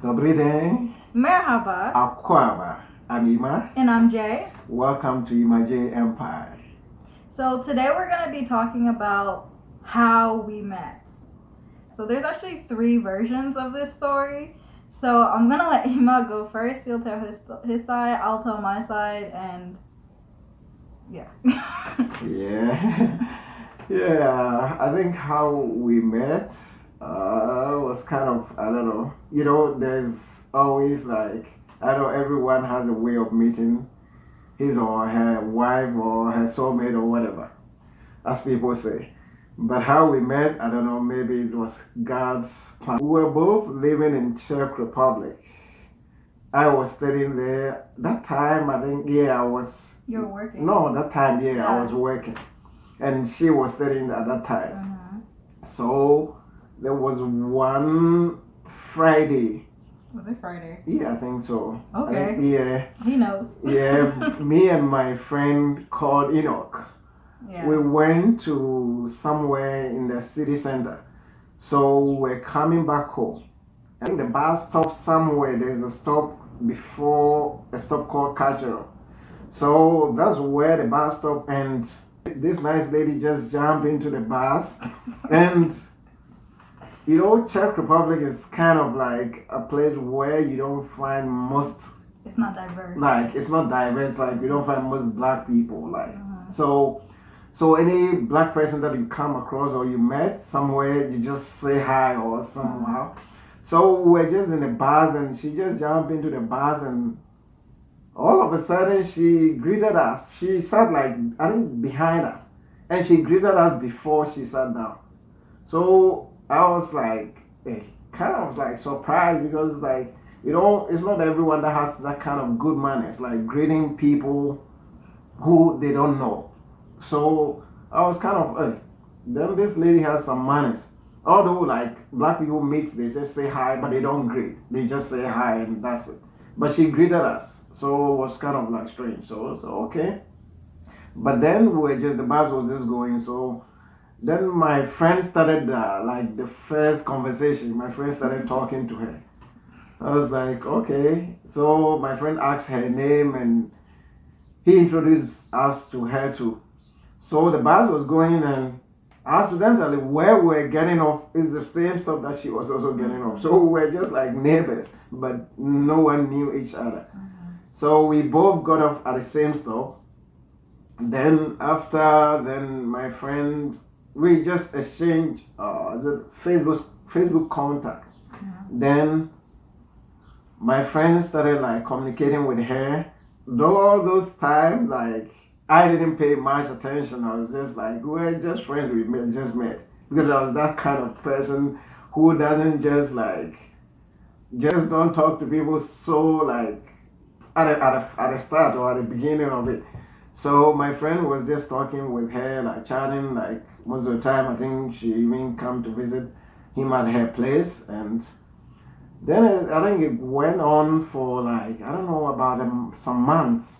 Dobry den, Merhaba, Akwaba, I'm Ima. and I'm Jay. Welcome to Imaje Empire. So today we're going to be talking about how we met. So there's actually three versions of this story. So I'm going to let Ima go first. He'll tell his side, I'll tell my side, and yeah. Yeah, yeah, I think how we met was kind of, I don't know, there's always like, I know everyone has a way of meeting his or her wife or her soulmate or whatever, as people say. But how we met, I don't know, maybe it was God's plan. We were both living in Czech Republic. I was studying there. That time, I think, yeah, I was. You're working. No, that time, yeah, I Yeah. was working. And she was studying at that time. So there was one Friday. Was it Friday? Yeah, I think so. Okay. Yeah, He knows. yeah. Me and my friend called Enoch. Yeah. We went to somewhere in the city center. So we're coming back home. I think the bus stop somewhere. There's a stop before a stop called Cultural. So that's where the bus stop, and this nice lady just jumped into the bus. And Czech Republic is kind of like a place where you don't find most. It's not diverse. Like it's not diverse. Like you don't find most black people. Like Uh-huh. so any black person that you come across or you met somewhere, you just say hi or somehow. So we're just in the bus and she just jumped into the bus and all of a sudden she greeted us. She sat like, I think, behind us. And she greeted us before she sat down. So I was like, kind of like surprised because like, it's not everyone that has that kind of good manners, like greeting people who they don't know. So I was kind of, then this lady has some manners. Although like black people meet, they just say hi, but they don't greet. They just say hi and that's it. But she greeted us, so it was kind of like strange. So okay. But then the bus was just going. So then my friend started like the first conversation. My friend started talking to her. I was like, okay. So my friend asked her name and he introduced us to her too. So the bus was going and accidentally where we're getting off is the same stop that she was also getting off. So we were just like neighbors, but no one knew each other. So we both got off at the same stop. Then my friend, we just exchanged the Facebook contact. Then my friend started like communicating with her. Though all those times like I didn't pay much attention. I was just like, we're just friends. Just met because I was that kind of person who doesn't just like just don't talk to people so like at the start or at the beginning of it. So my friend was just talking with her, like chatting, like most of the time. I think she even come to visit him at her place, and then I think it went on for like I don't know about some months.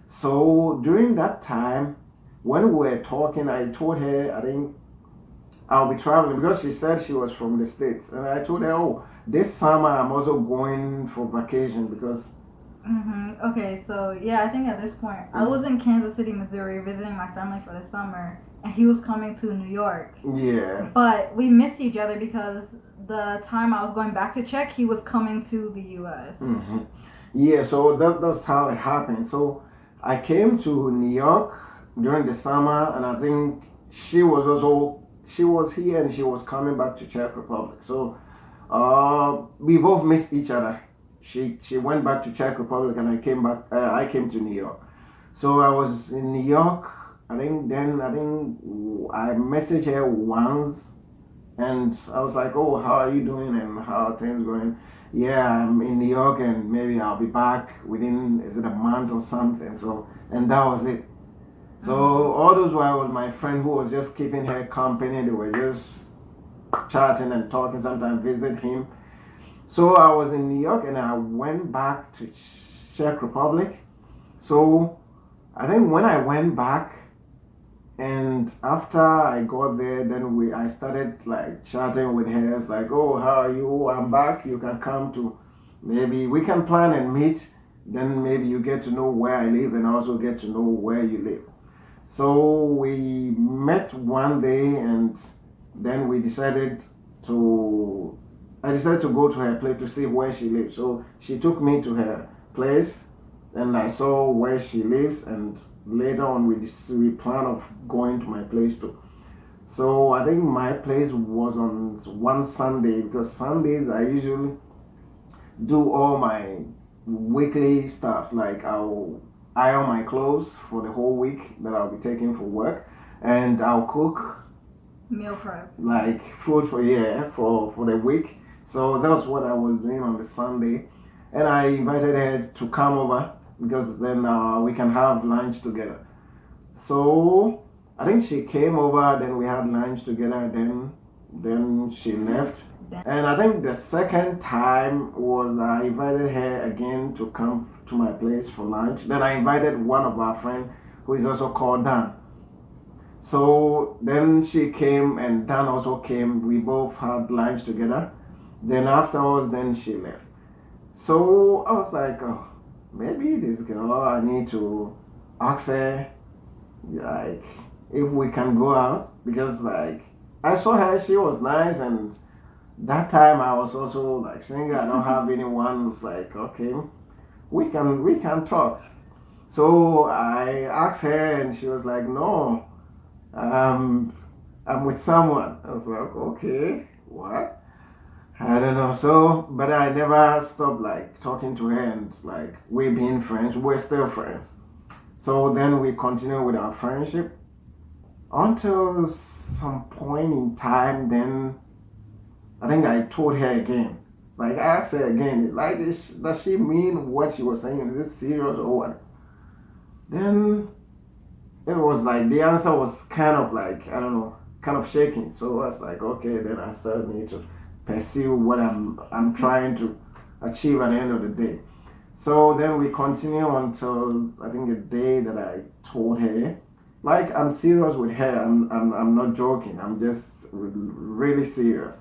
So during that time, when we were talking, I told her I think I'll be traveling because she said she was from the States. And I told her, oh, this summer I'm also going for vacation because. Okay, so yeah, I think at this point, I was in Kansas City, Missouri, visiting my family for the summer, and he was coming to New York. Yeah. But we missed each other because the time I was going back to Czech, he was coming to the U.S. Yeah, so that's how it happened. So I came to New York during the summer, and I think she was here and she was coming back to Czech Republic. So we both missed each other. She went back to Czech Republic, and I came back. I came to New York. So I was in New York. I think I messaged her once, and I was like, "Oh, how are you doing? And how are things going?" Yeah, I'm in New York, and maybe I'll be back within is it a month or something. So and that was it. So all those while, my friend who was just keeping her company, they were just chatting and talking. Sometimes visit him. So I was in New York and I went back to Czech Republic. So I think when I went back and after I got there, then I started like chatting with her. It's like, oh, how are you? I'm back. You can come to maybe we can plan and meet. Then maybe you get to know where I live and also get to know where you live. So we met one day and then we decided to I decided to go to her place to see where she lives. So she took me to her place and I saw where she lives, and later on we plan of going to my place too. So I think my place was on one Sunday, because Sundays I usually do all my weekly stuff. Like I'll iron my clothes for the whole week that I'll be taking for work, and I'll cook Meal prep. like food for for the week. So that was what I was doing on the Sunday, and I invited her to come over because then we can have lunch together. So I think she came over, then we had lunch together, then she left. And I think the second time was I invited her again to come to my place for lunch. Then I invited one of our friends who is also called Dan. So then she came and Dan also came. We both had lunch together. Then afterwards, then she left. So I was like, oh, maybe this girl, I need to ask her, like, if we can go out, because like I saw her, she was nice, and that time I was also like single. I don't have anyone. It's like, okay, we can talk. So I asked her, and she was like, no, um, I'm with someone. I was like, okay, what? I don't know. So, but I never stopped like talking to her, and like we being friends, we're still friends. So then we continue with our friendship until some point in time. Then I think I told her again. Like I asked her again, like does she mean what she was saying? Is this serious or what? Then it was like the answer was kind of like, I don't know, kind of shaking. So I was like, okay, then I started need to pursue what I'm trying to achieve at the end of the day. So then we continue until I think the day that I told her, like I'm serious with her. I'm not joking. I'm just really serious.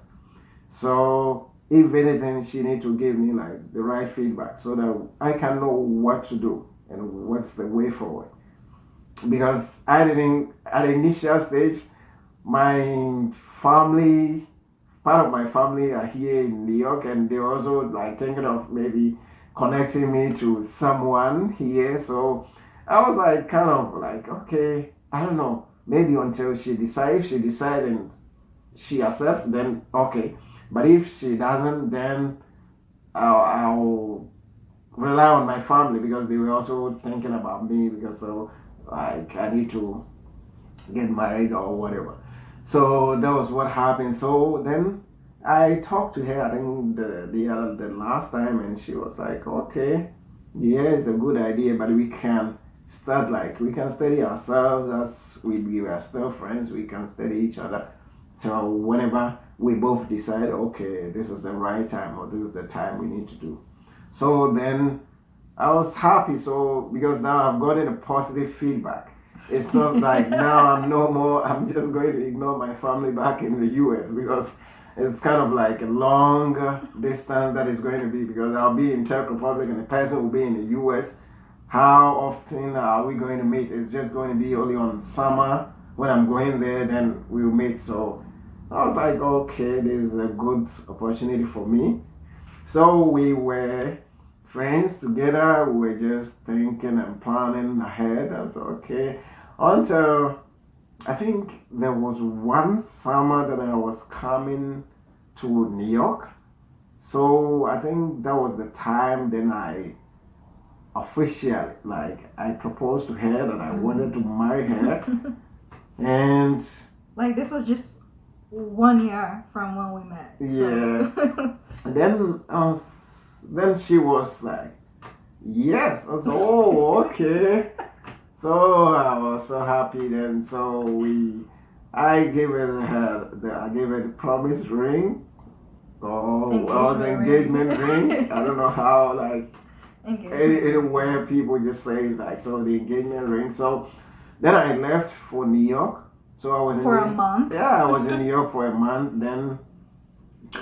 So if anything, she need to give me like the right feedback so that I can know what to do and what's the way forward. Because I didn't at the initial stage, my family, part of my family are here in New York, and they're also like thinking of maybe connecting me to someone here. So I was like kind of like, okay, I don't know, maybe until she decides. If she decides and she accepts, then okay. But if she doesn't, then I'll rely on my family, because they were also thinking about me, because so like I need to get married or whatever. So that was what happened. So then I talked to her, I think the last time, and she was like, okay, yeah, it's a good idea, but we can start like we can study ourselves as we are still friends. We can study each other. So whenever we both decide, okay, this is the right time or this is the time we need to do. So then I was happy. So because now I've gotten a positive feedback. It's not like now I'm no more, I'm just going to ignore my family back in the US, because it's kind of like a long distance that is going to be, because I'll be in Czech Republic and the person will be in the US. How often are we going to meet? It's just going to be only on summer when I'm going there, then we'll meet. So I was like, okay, this is a good opportunity for me. So we were friends together. We were just thinking and planning ahead. I said, okay. Until I think there was one summer that I was coming to New York. So I think that was the time then I officially, like, I proposed to her that I wanted to marry her. And like this was just 1 year from when we met. yeah. So. And then she was like, yes. I was like, oh, okay. So I was so happy then. So I gave her the promise ring. Oh, it was engagement ring. I don't know how, like, anywhere people just say like, so the engagement ring. So then I left for New York. So I was for a month. Yeah, I was in New York for a month. Then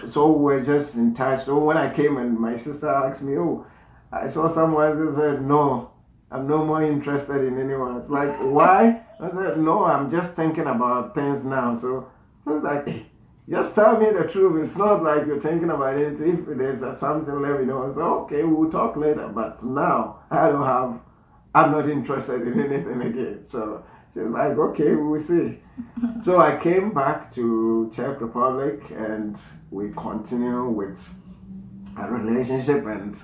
So we're just in touch. So when I came and my sister asked me, "Oh, I saw someone," who said, "No, I'm no more interested in anyone." It's like, why? I said, "No, I'm just thinking about things now." So I was like, "Hey, just tell me the truth. It's not like you're thinking about it. If there's something, let me know." I said, "Okay, we'll talk later. But now I'm not interested in anything again." So she's like, "Okay, we'll see." So I came back to Czech Republic and we continue with a relationship and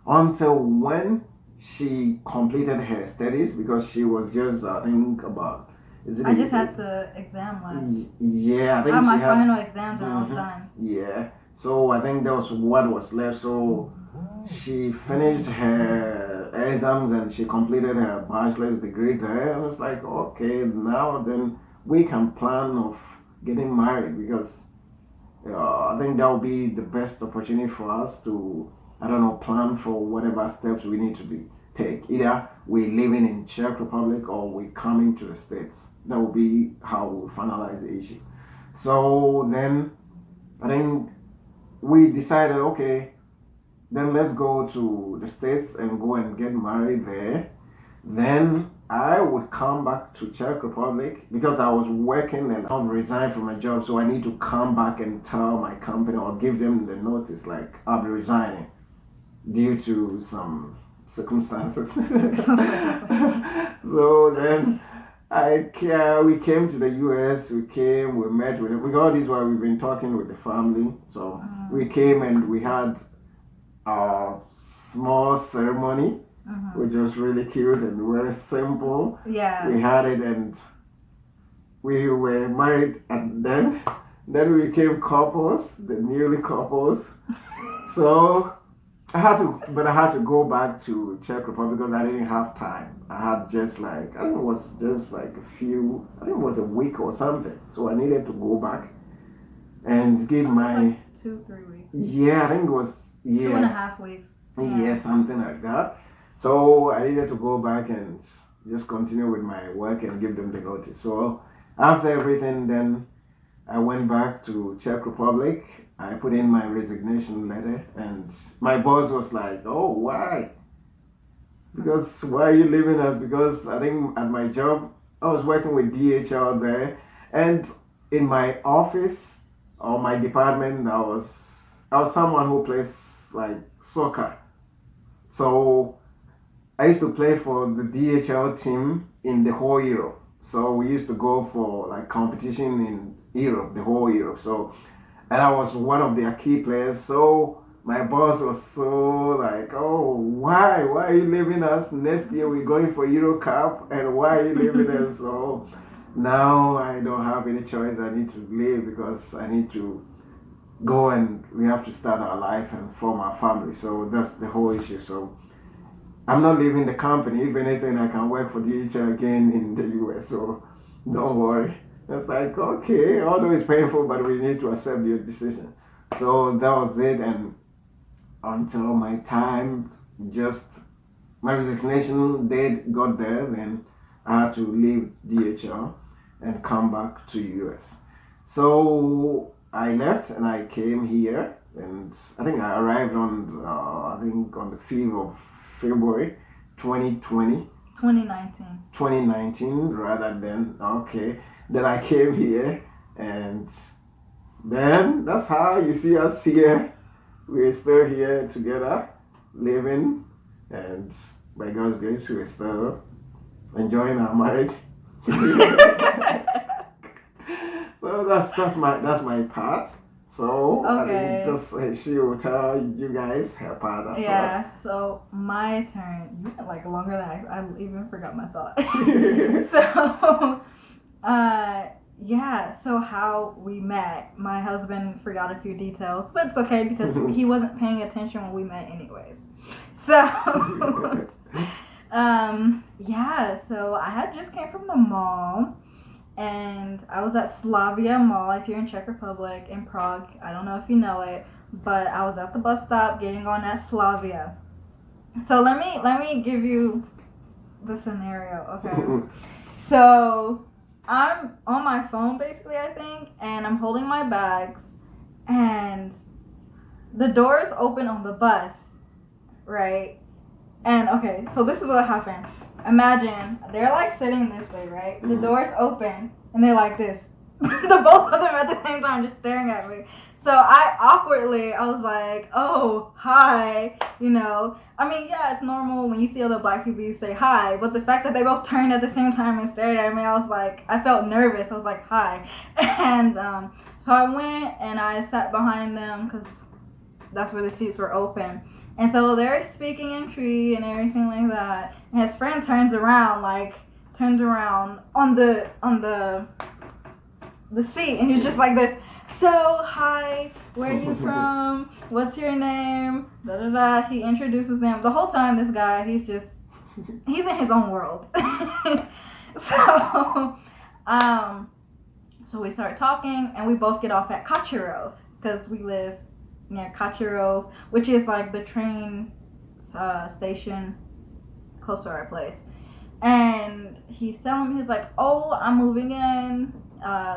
until when she completed her studies because she was just I think about is it I just had the exam left. yeah I I think had she my had final exams and I was Mhm. done. Yeah, so I think that was what was left. So she finished her exams and she completed her bachelor's degree there. And it's like, okay, now then we can plan of getting married because I think that will be the best opportunity for us to, I don't know, plan for whatever steps we need to be take. Either we living in Czech Republic or we coming to the States. That will be how we finalize the issue. So then I think we decided, okay, then let's go to the States and go and get married there. Then I would come back to Czech Republic because I was working and I've resigned from my job, so I need to come back and tell my company or give them the notice like I'll be resigning due to some circumstances. So then we came to the US. We met with we got this while we've been talking with the family. So we came and we had a small ceremony, which was really cute and very simple. Yeah. We had it and we were married and then we became couples, the newly couples. So I had to go back to Czech Republic because I didn't have time. I had just like, I think it was just like I think it was a week or something. So I needed to go back and give my, like 2-3 weeks. Yeah, I think it was, yeah. 2.5 weeks. Yeah, something like that. So I needed to go back and just continue with my work and give them the notice. So after everything, then I went back to Czech Republic. I put in my resignation letter, and my boss was like, "Oh, why? Because why are you leaving us?" Because I think at my job, I was working with DHL there, and in my office or my department, I was someone who plays like soccer. So I used to play for the DHL team in the whole Europe. So we used to go for like competition in Europe, the whole Europe. So and I was one of their key players. So my boss was so like, "Oh, why are you leaving us? Next year we're going for Euro Cup, and why are you leaving us?" So now I don't have any choice. I need to leave because I need to go and we have to start our life and form our family. So that's the whole issue. So I'm not leaving the company. If anything, I can work for DHL again in the US. So don't worry. It's like, okay, although it's painful, but we need to accept your decision. So that was it. And until my time, just my resignation date got there, then I had to leave DHL and come back to US. So I left and I came here, and I think I arrived on I think on the 5th of February 2020. 2019. 2019 rather than okay. Then I came here and then that's how you see us here. We're still here together, living, and by God's grace, we're still enjoying our marriage. So that's my part. So Okay. I think just she will tell you guys her part as Yeah. So my turn. You went like longer than I even forgot my thought. So, yeah. So how we met. My husband forgot a few details, but it's okay because he wasn't paying attention when we met, anyways. So, yeah. So I had just came from the mall. And I was at Slavia Mall if you're in Czech Republic in Prague. I don't know if you know it, but I was at the bus stop getting on at Slavia. So let me give you the scenario, okay? So I'm on my phone basically, I think, and I'm holding my bags, and the doors open on the bus, right? And okay, so this is what happened. Imagine they're like sitting this way, right? The doors open and they're like this. The both of them at the same time just staring at me. So I was like, oh, hi, you know. I mean, yeah, it's normal when you see other black people, you say hi. But the fact that they both turned at the same time and stared at me, I was like, I felt nervous. I was like, hi. And so I went and I sat behind them because that's where the seats were open. And so they're speaking in Cree and everything like that. And his friend turns around on the seat, and he's just like this. So, hi, where are you from? What's your name? Da da da. He introduces them. The whole time, this guy, he's in his own world. so, so we start talking, and we both get off at Kachiro because we live near Kachiro, which is like the train station close to our place. And he's telling me, he's like, oh, I'm moving in.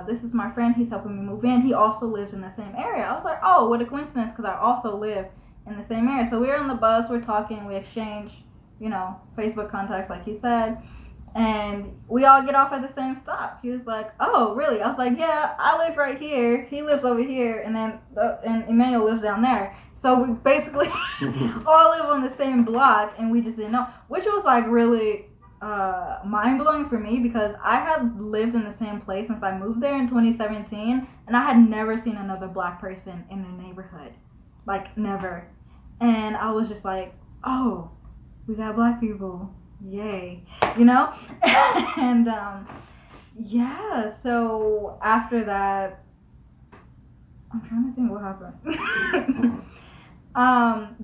This is my friend. He's helping me move in. He also lives in the same area. I was like, oh, what a coincidence, because I also live in the same area. So we're on the bus. We're talking. We exchange, Facebook contacts, like he said. And we all get off at the same stop. He was like, oh, really? I was like, yeah, I live right here. He lives over here. And then and Emmanuel lives down there. So we basically all live on the same block, and we just didn't know. Which was like really mind-blowing for me, because I had lived in the same place since I moved there in 2017, and I had never seen another black person in the neighborhood. Like, never. And I was just like, oh, we got black people. Yay. And yeah, so after that, I'm trying to think what happened.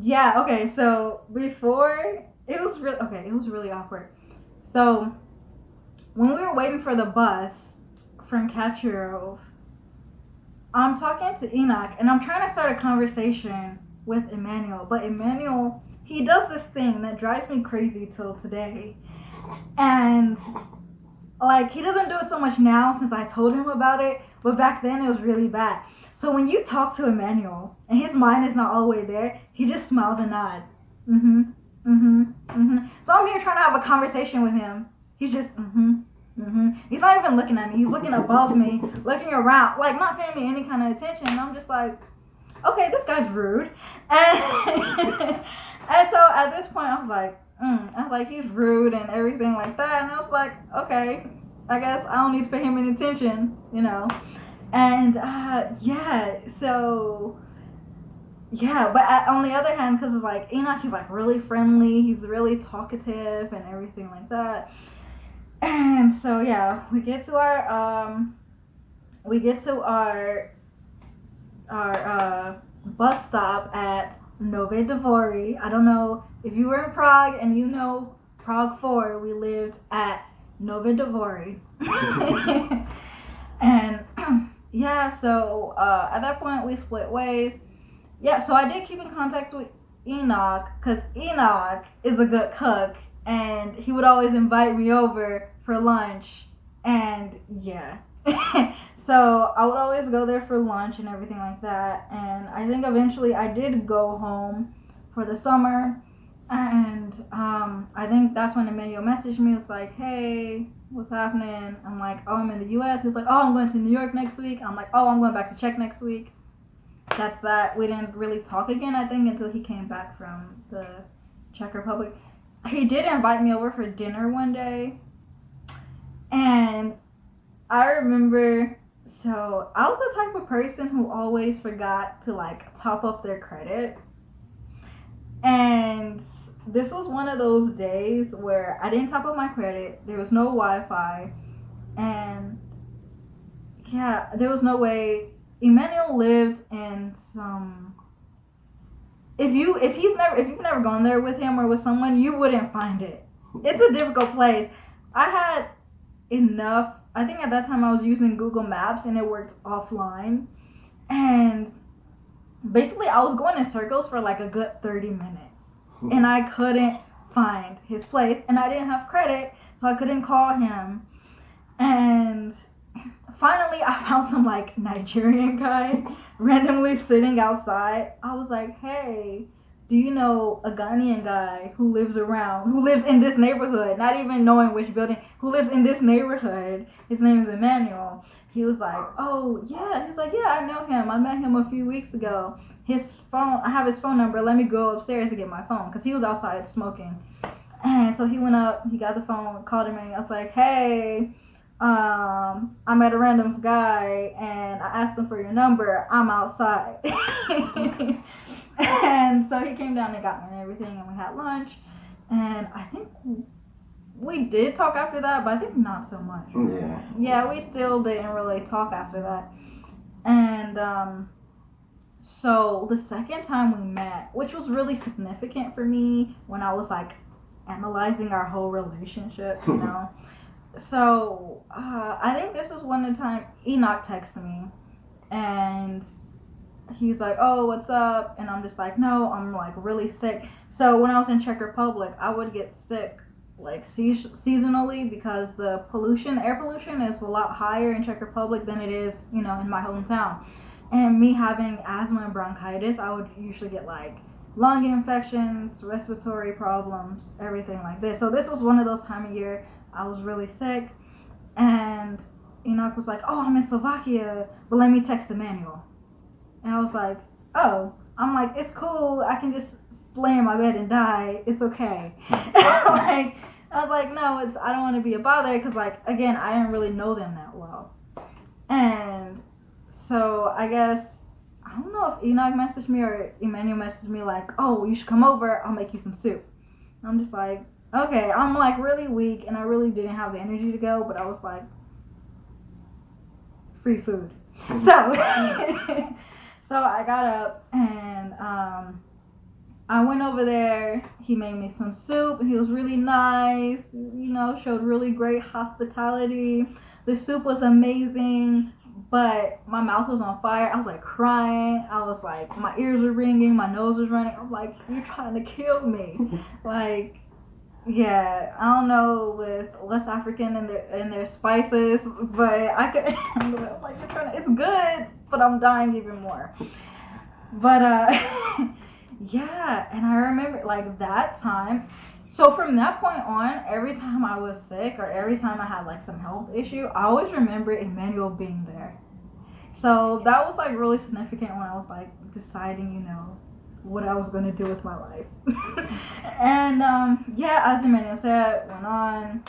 Yeah, okay, so before, it was really awkward. So when we were waiting for the bus from Catchgrove, I'm talking to Enoch, and I'm trying to start a conversation with Emmanuel, but Emmanuel, he does this thing that drives me crazy till today. And like, he doesn't do it so much now since I told him about it, but back then it was really bad. So when you talk to Emmanuel and his mind is not all the way there, he just smiles and nods. So I'm here trying to have a conversation with him. He's just He's not even looking at me. He's looking above me, looking around, like not paying me any kind of attention. And I'm just like, okay, this guy's rude. And and so at this point, I was like, he's rude and everything like that. And I was like, okay, I guess I don't need to pay him any attention, And yeah, so yeah, but on the other hand, because it's like Enoch, he's like really friendly, he's really talkative and everything like that. And so yeah, we get to our bus stop at Nové Dvory. I don't know if you were in Prague and you know Prague 4. We lived at Nové Dvory. And yeah, so at that point we split ways. Yeah, so I did keep in contact with Enoch, because Enoch is a good cook, and he would always invite me over for lunch. And yeah. So I would always go there for lunch and everything like that. And I think eventually I did go home for the summer. And I think that's when Emmanuel messaged me. It was like, hey, what's happening? I'm like, oh, I'm in the U.S. He was like, oh, I'm going to New York next week. I'm like, oh, I'm going back to Czech next week. That's that. We didn't really talk again, I think, until he came back from the Czech Republic. He did invite me over for dinner one day. And I remember, so I was the type of person who always forgot to like top up their credit. And this was one of those days where I didn't top up my credit. There was no Wi-Fi. And yeah, there was no way. Emmanuel lived in some, if you've never gone there with him or with someone, you wouldn't find it. It's a difficult place. I had enough, I think at that time I was using Google Maps and it worked offline, and basically I was going in circles for like a good 30 minutes and I couldn't find his place, and I didn't have credit, so I couldn't call him. And finally I found some like Nigerian guy randomly sitting outside. I was like, hey, do you know a Ghanaian guy who lives in this neighborhood, not even knowing which building, who lives in this neighborhood? His name is Emmanuel. He was like, oh yeah. He's like, yeah, I know him. I met him a few weeks ago. I have his phone number. Let me go upstairs to get my phone, because he was outside smoking. And so he went up, he got the phone, called him, and I was like, hey, I met a random guy and I asked him for your number. I'm outside. And so he came down and got me and everything, and we had lunch. And I think we did talk after that, but I think not so much. Yeah. Yeah, we still didn't really talk after that. And so the second time we met, which was really significant for me when I was like analyzing our whole relationship, you know. So I think this was one of the time Enoch texted me, and he's like, oh, what's up? And I'm just like, no, I'm like really sick. So when I was in Czech Republic, I would get sick like seasonally, because the air pollution is a lot higher in Czech Republic than it is, you know, in my hometown. And me having asthma and bronchitis, I would usually get like lung infections, respiratory problems, everything like this. So this was one of those time of year I was really sick, and Enoch was like, oh, I'm in Slovakia, but let me text Emmanuel. And I was like, oh, I'm like, it's cool, I can just lay in my bed and die, it's okay. Like, I was like, no, I don't want to be a bother, because like, again, I didn't really know them that well. And so I guess, I don't know if Enoch messaged me or Emmanuel messaged me like, oh, you should come over, I'll make you some soup. And I'm just like, okay. I'm like really weak, and I really didn't have the energy to go, but I was like, free food. So so I got up, and I went over there. He made me some soup. He was really nice, you know, showed really great hospitality. The soup was amazing, but my mouth was on fire. I was like crying. I was like, my ears were ringing, my nose was running. I'm like, you're trying to kill me. Like, yeah, I don't know with West African and their spices, but I could. I'm like, you're trying to. It's good, but I'm dying even more. But yeah, and I remember like that time. So from that point on, every time I was sick or every time I had like some health issue, I always remember Emmanuel being there. So that was like really significant when I was like deciding, you know, what I was going to do with my life. And yeah, as Emmanuel said, went on,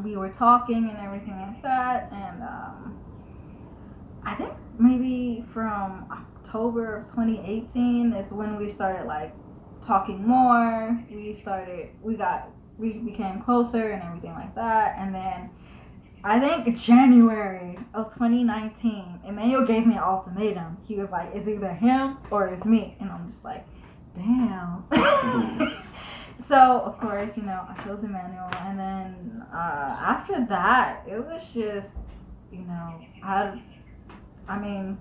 we were talking and everything like that. And I think maybe from October of 2018 is when we started like talking more. We became closer and everything like that. And then I think January of 2019, Emmanuel gave me an ultimatum. He was like, it's either him or it's me. And I'm just like, damn. So, of course, you know, I chose Emmanuel. And then after that, it was just, you know, I mean,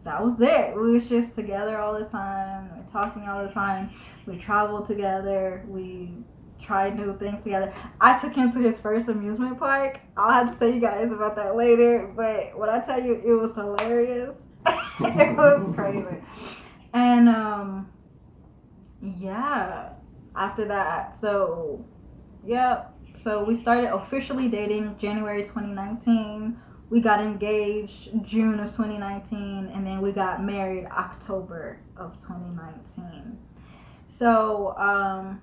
that was it. We was just together all the time. We were talking all the time. We traveled together. We tried new things together. I took him to his first amusement park. I'll have to tell you guys about that later. But when I tell you, it was hilarious. It was crazy. And yeah, after that, so yeah, so we started officially dating January 2019. We got engaged June of 2019, and then we got married October of 2019. So,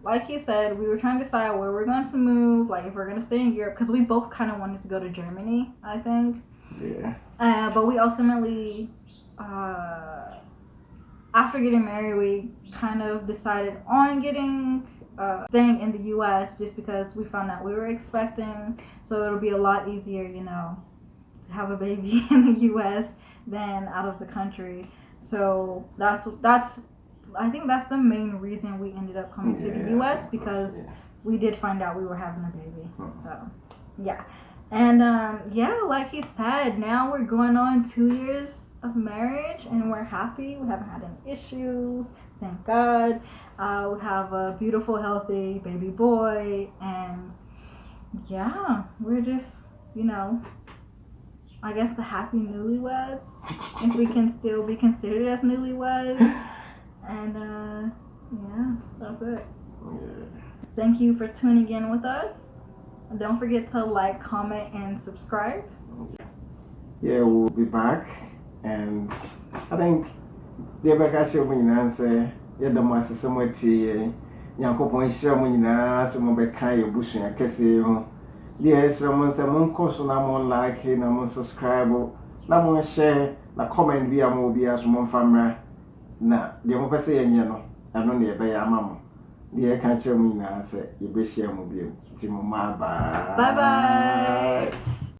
like you said, we were trying to decide where we're going to move, like if we're going to stay in Europe, because we both kind of wanted to go to Germany, I think. Yeah. But we ultimately, after getting married, we kind of decided on staying in the U.S. just because we found out we were expecting, so it'll be a lot easier, you know, to have a baby in the U.S. than out of the country. So that's I think that's the main reason we ended up coming to the U.S. because we did find out we were having a baby. So yeah, and yeah, like he said, now we're going on 2 years of marriage and we're happy. We haven't had any issues, thank God. We have a beautiful, healthy baby boy, and yeah, we're just, you know, I guess the happy newlyweds, if we can still be considered as newlyweds. And yeah, that's it. Yeah. Thank you for tuning in with us. Don't forget to like, comment, and subscribe. Yeah, we'll be back, and I think the back show me answer. Yeah, the master somewhere tea. Yankopon share mo nyinaa so mo bɛka yɛ busua kɛse ho. Deɛ ɛsrɛ mo sɛ monkɔ so na mo like na mo subscribe na mo share na comment bi a mo bi aso mo mfa mmra na deɛ mo pɛ sɛ yɛnyɛ no ɛno na yɛbɛyɛ ama mo. Deɛ ɛka kyerɛ mo nyinaa sɛ yɛbɛhyia mo bio. Nti mo bye bye. Bye bye.